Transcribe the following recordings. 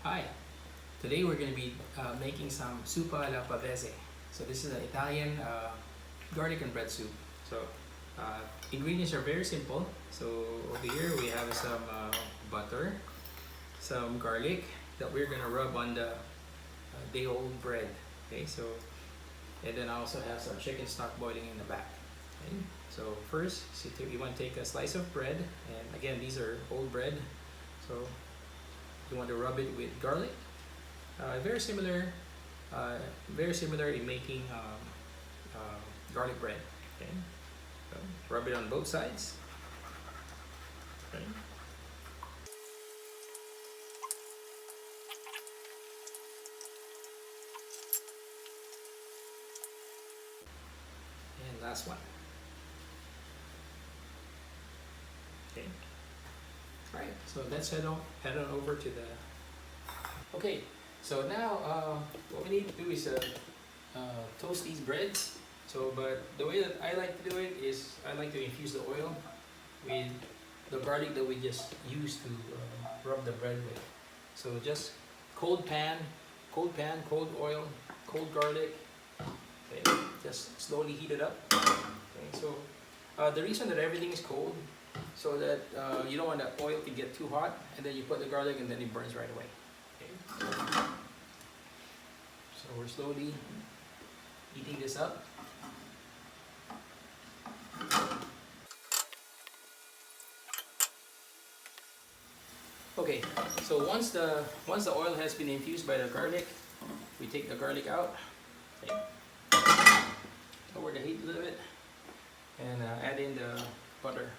Hi, today we're going to be making some Zuppa alla Pavese. So this is an Italian garlic and bread soup. So ingredients are very simple. So over here we have some butter, some garlic that we're going to rub on the day-old bread. Okay, so and then I also have some chicken stock boiling in the back. Okay? So first, you want to take a slice of bread, and again these are old bread. So you want to rub it with garlic. Very similar in making garlic bread. Okay, so rub it on both sides. Okay. And last one. Okay. All right. So let's head on over to the. Okay. So now what we need to do is toast these breads. So, but the way that I like to do it is I like to infuse the oil with the garlic that we just used to rub the bread with. So just cold pan, cold oil, cold garlic. Okay, just slowly heat it up. Okay, so the reason that everything is cold, so that you don't want the oil to get too hot, and then you put the garlic and then it burns right away. Okay. So we're slowly heating this up. Okay, so once the oil has been infused by the garlic, we take the garlic out. Okay. Lower the heat a little bit and add in the butter.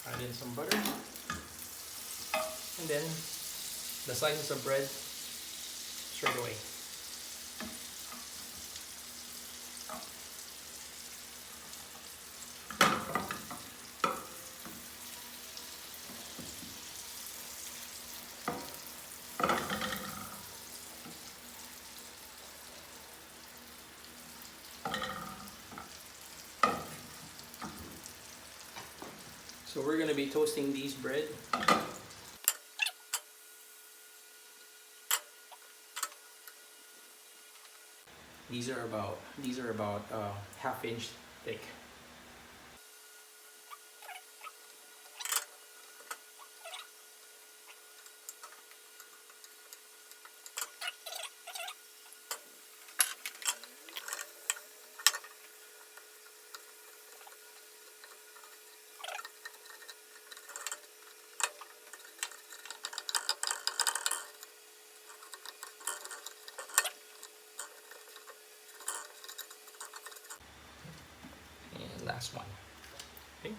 Add in some butter and then the slices of bread straight away. So we're going to be toasting these bread. These are about half-inch thick. Last one. Okay.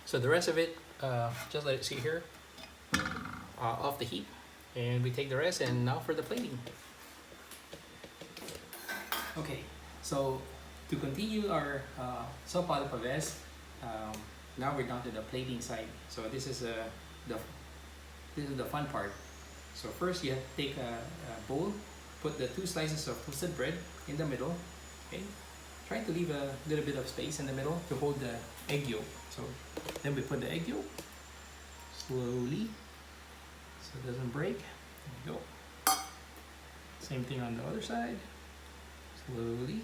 So the rest of it, just let it sit here off the heat, and we take the rest. And now for the plating. Okay, so to continue our Zuppa alla Pavese, now we're down to the plating side. So this is the fun part. So first you have to take a bowl, put the 2 slices of toasted bread in the middle. Okay. Try to leave a little bit of space in the middle to hold the egg yolk. So then we put the egg yolk slowly so it doesn't break. There we go. Same thing on the other side. Slowly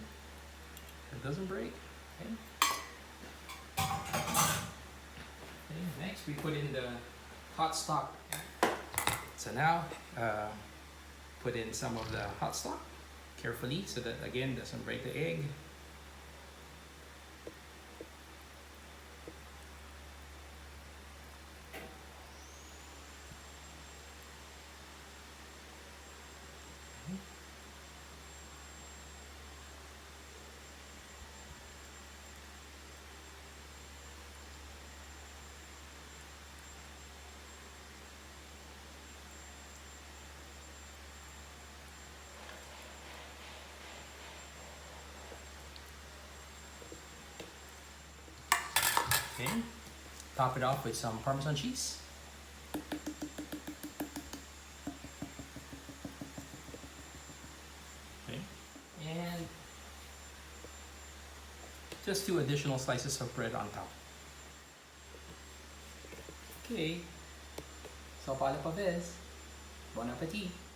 so it doesn't break. Okay. Okay, next we put in the hot stock. So now put in some of the hot stock carefully so that again doesn't break the egg. Okay, top it off with some Parmesan cheese. Okay, and just 2 additional slices of bread on top. Okay. So, alla Pavese. Bon appetit.